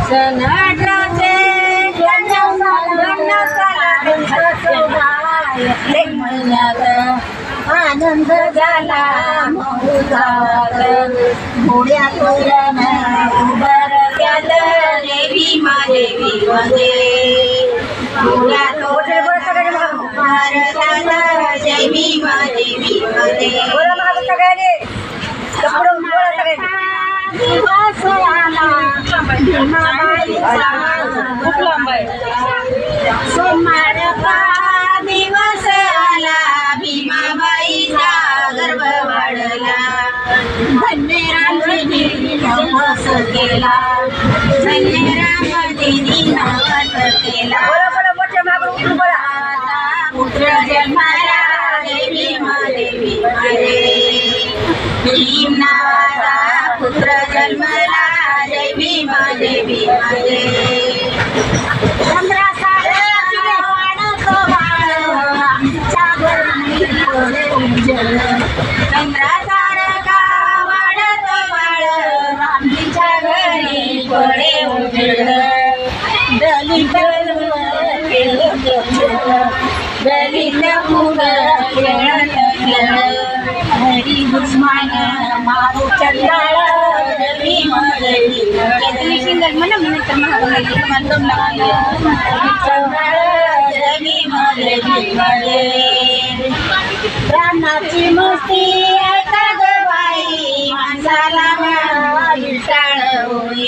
सनाटाचे आनंद झाला महुगावात मोड्या तोरण उभर केलं देवी देवी मध्ये मोड्या तोरण उभर केलं देवी देवी मध्ये दिवस आला सोमवार दिवस आला भीमाबाईचा गर्भ वाढला धन्य रामजीने नवस केला धन्य रामजीने नवस केला पुत्र जन्माला देवी देवी भीम नावाचा पुत्र जन्मला देवी देवी चंद्रासारखा वाढत वाढ रामजीच्या घरी पडे उजळ दलित दलित मुलं खेळत खेळ हरी दुश्मन मारू चंडाळ देवी देवी सिंगल म्हणा रामाची मस्ती ऐका ग बाई माणसाला विटाळ होई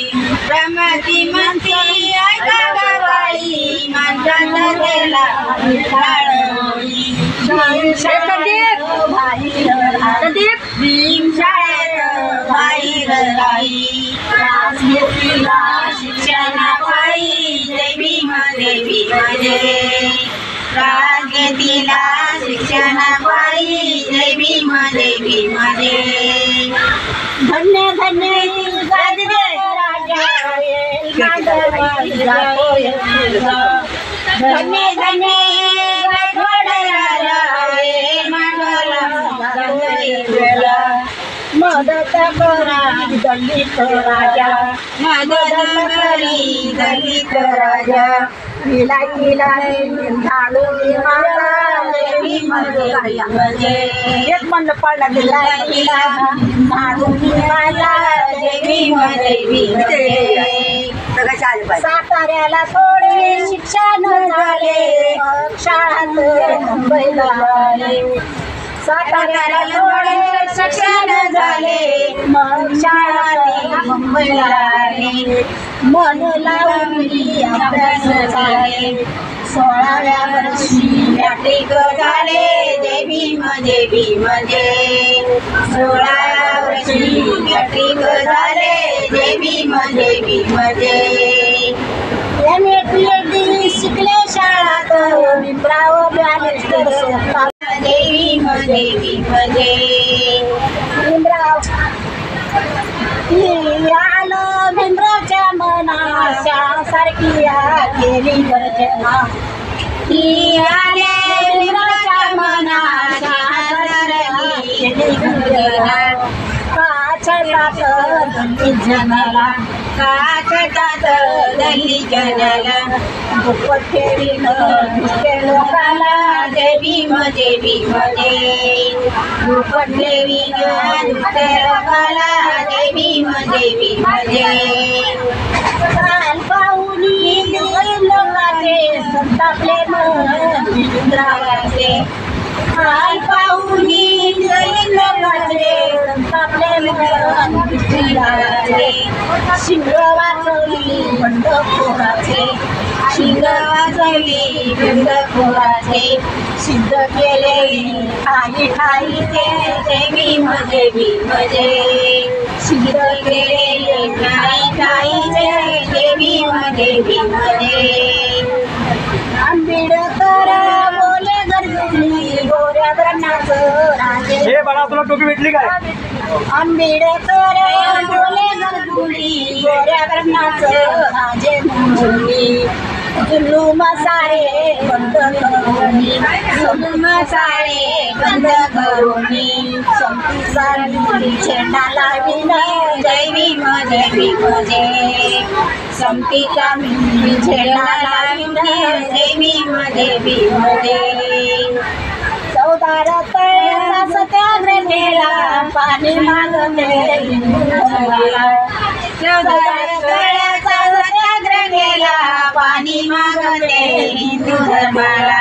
रामाची मस्ती ऐका ग बाई माणसाला त्याला विटाळ होई भीम शाळेत बाहेर राही राजनीतीला शिक्षणापायी देवी देवी मध्ये राजनीतीला शिक्षणापायी देवी देवी मध्ये धन्य धन्य धन्य धन्य मदत करा दलित राजा मदत करी दलित राजा विला झाडू देवी मध्ये एक म्हणलं पाडला विला झाडू देवी देवी साताऱ्याला थोडे शिक्षण झाले शाळात मुंबईला आले साताऱ्याला थोडे शिक्षण झाले मग शाळात मुंबईला आले मन लावली अभ्यास झाले 16व्या वर्षी मॅट्रिक झाले देवी मध्ये 16व्या वर्षी मॅट्रिक झाले देवी मध्ये एम.ए. PhD शिकले शाळात भीमराव बॅरिस्टर देवी मध्ये भीमराव आलो भीमरावच्या मनाशा सारखी केली गर्जना ती आले भीमरावच्या मनाशा सारखी केली गर्जना काचतात दलित जनाला काचतात दलित जनाला दुप्पट ठेवीनं दुसऱ्या लोकाला देवी मध्ये दुप्पट ठेवीनं दुसऱ्या लोकाला देवी मध्ये काल पाहुणी लोकाचे संतापले मन भीमरावाचे काल पाहुणी लोकाचे संतापले मन भीमरावाचे शिंग वाजवली बंडखोराचे शिंग वाजवली बंडखोराचे सिद्ध केले ठाई ठाईचे देवी मध्ये सिद्ध केले ठाई ठाईचे देवी मध्ये आंबेडकर बोले गरजली गोऱ्या ब्रह्माचं राजे हे बाळा तुला टोपी भेटली काय आंबेडकर बोले गरजली गोऱ्या ब्रह्माचं राजे म्हणून जुलूम सारे बंद करूनी जुलूम सारे बंद करूनी संपी सारी छेडा लावीन देवी जय भीम जय समतीचा झेंडा लावून जय भीम जय चौदार तळ्याचा सत्याग्रह केला पाणी मागते हिंदू धर्माला चौदार तळ्याचा सत्याग्रह केला पाणी मागते हिंदू धर्माला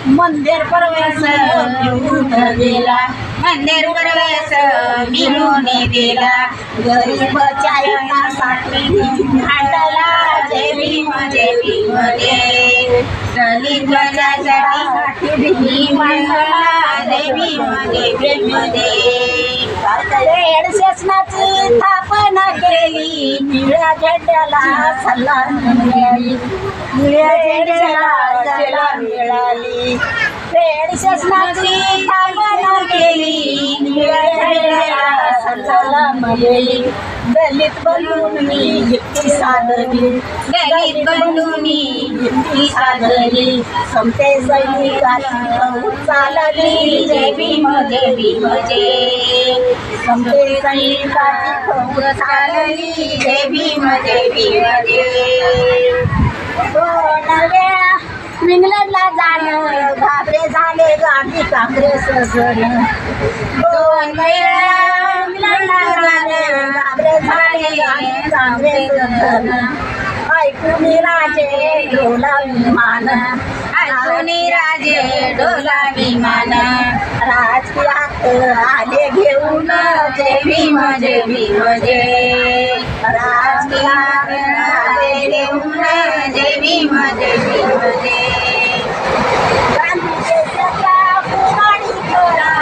मंदिर प्रवेश मिळून गेला मंदिर प्रवेश मिळून गेला गरीब चालण्यासाठी मांडला जय भीम जय दलित जनासाठी भीम मांडला जय भीम रेड शासनाची स्थापना केली निळ्या झेंड्याला सलाम मिळाली निळ्या झेंड्याला सलाम मिळाली रेड शासनाची स्थापना केली निळ्या झेंड्याला सलाम मिळाली दलित बंधूंनी युक्ती साधली दलित बंधूंनी युक्ती साधली समते सैनिकाची फौज चालली जय भीम जय समते सैनिकाची फौज चालली जय भीम जय दोन वेळा इंग्लंडला जाणं घाबरे झाले गांधी काँग्रेस जण दोन वेळा इंग्लंडला जाणं घाबरे झाले गांधी काँग्रेस जण ऐकून राजे डोला विमान ऐकून राजे डोला विमान राजकीयात आले घेऊन जय भीम जय राजकीयात आले घेऊन जय भीम जय गांधीचे सत्या पुराणी करा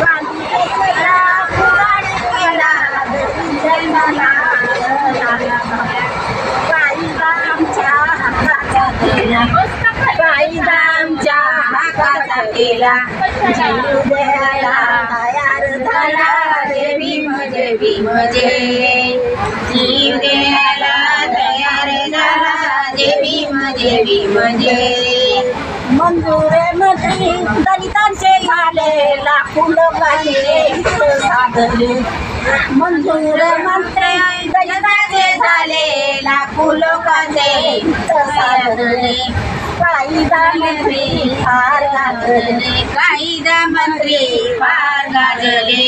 गांधीचे सत्या पुराणी करा कायदा आमच्या हक्काचा केला जीव द्यायला तयार झाला जय भीम जय जीव द्यायला तयार झाला जय भीम जय मंजूर मंत्री दलितांचे झाले लाखो लोकांचे हित साधले मंजूर मंत्री दलितांचे झाले लाखो लोकांचे हित साधले कायदा मंत्री फार गाजले कायदा मंत्री फार गाजले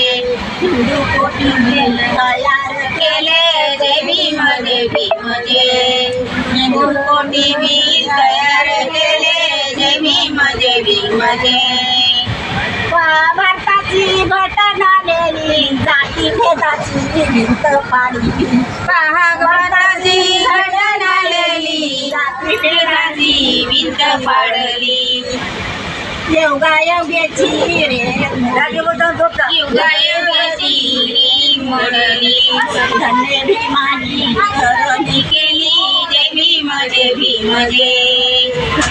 हिंदू कोटी बिल तयार केले जय भीम जय हिंदू कोटी बिल तयार केले जय भीम जय भारताची घटना लिहिली जाती भेदाची भिंत पाडली भारताची घटना लिहिली जाती भेदाची भिंत पाडली योगायोगाची रे योगायोगाची रे मोडली धन्य भीमानी करणी केली जय भीम जय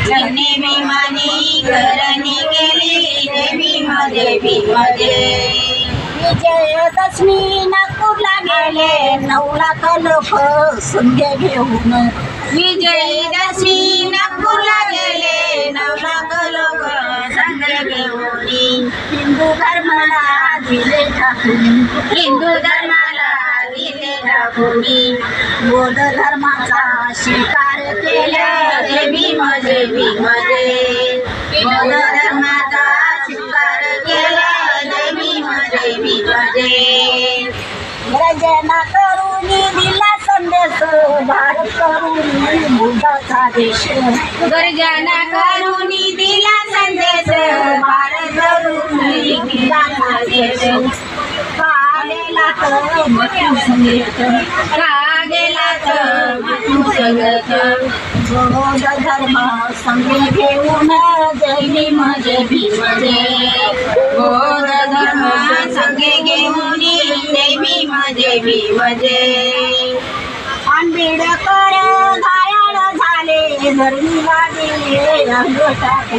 धन्य भीमानी करणी केली जय भीम जय विजयदशमी नागपूरला गेले 9 लाख लोक संध्या घेऊन विजयदशमी नागपूरला गेले 9 लाख लोक संध्या घेऊन हिंदू धर्माला दिले टाकून हिंदू धर्माला दिले टाकून बौद्ध धर्माचा स्वीकार केला जय भीम जय बौद्ध धर्माचा स्वीकार केला जय भीम जय गर्जना करून दिला संदेश भारत करून बुद्धाचा देश गर्जना करून दिला संदेश भारत करून बुद्धाचा देश गेला तर मृत्यू संगीत गेला तर मृत्यू संगीत बौद्ध धर्म संगे घेऊन जय भीम जय बौद्ध धर्म संगे घेऊन जय भीम जय आंबेडकर घायाळ झाले धर्मी वागे अंगठा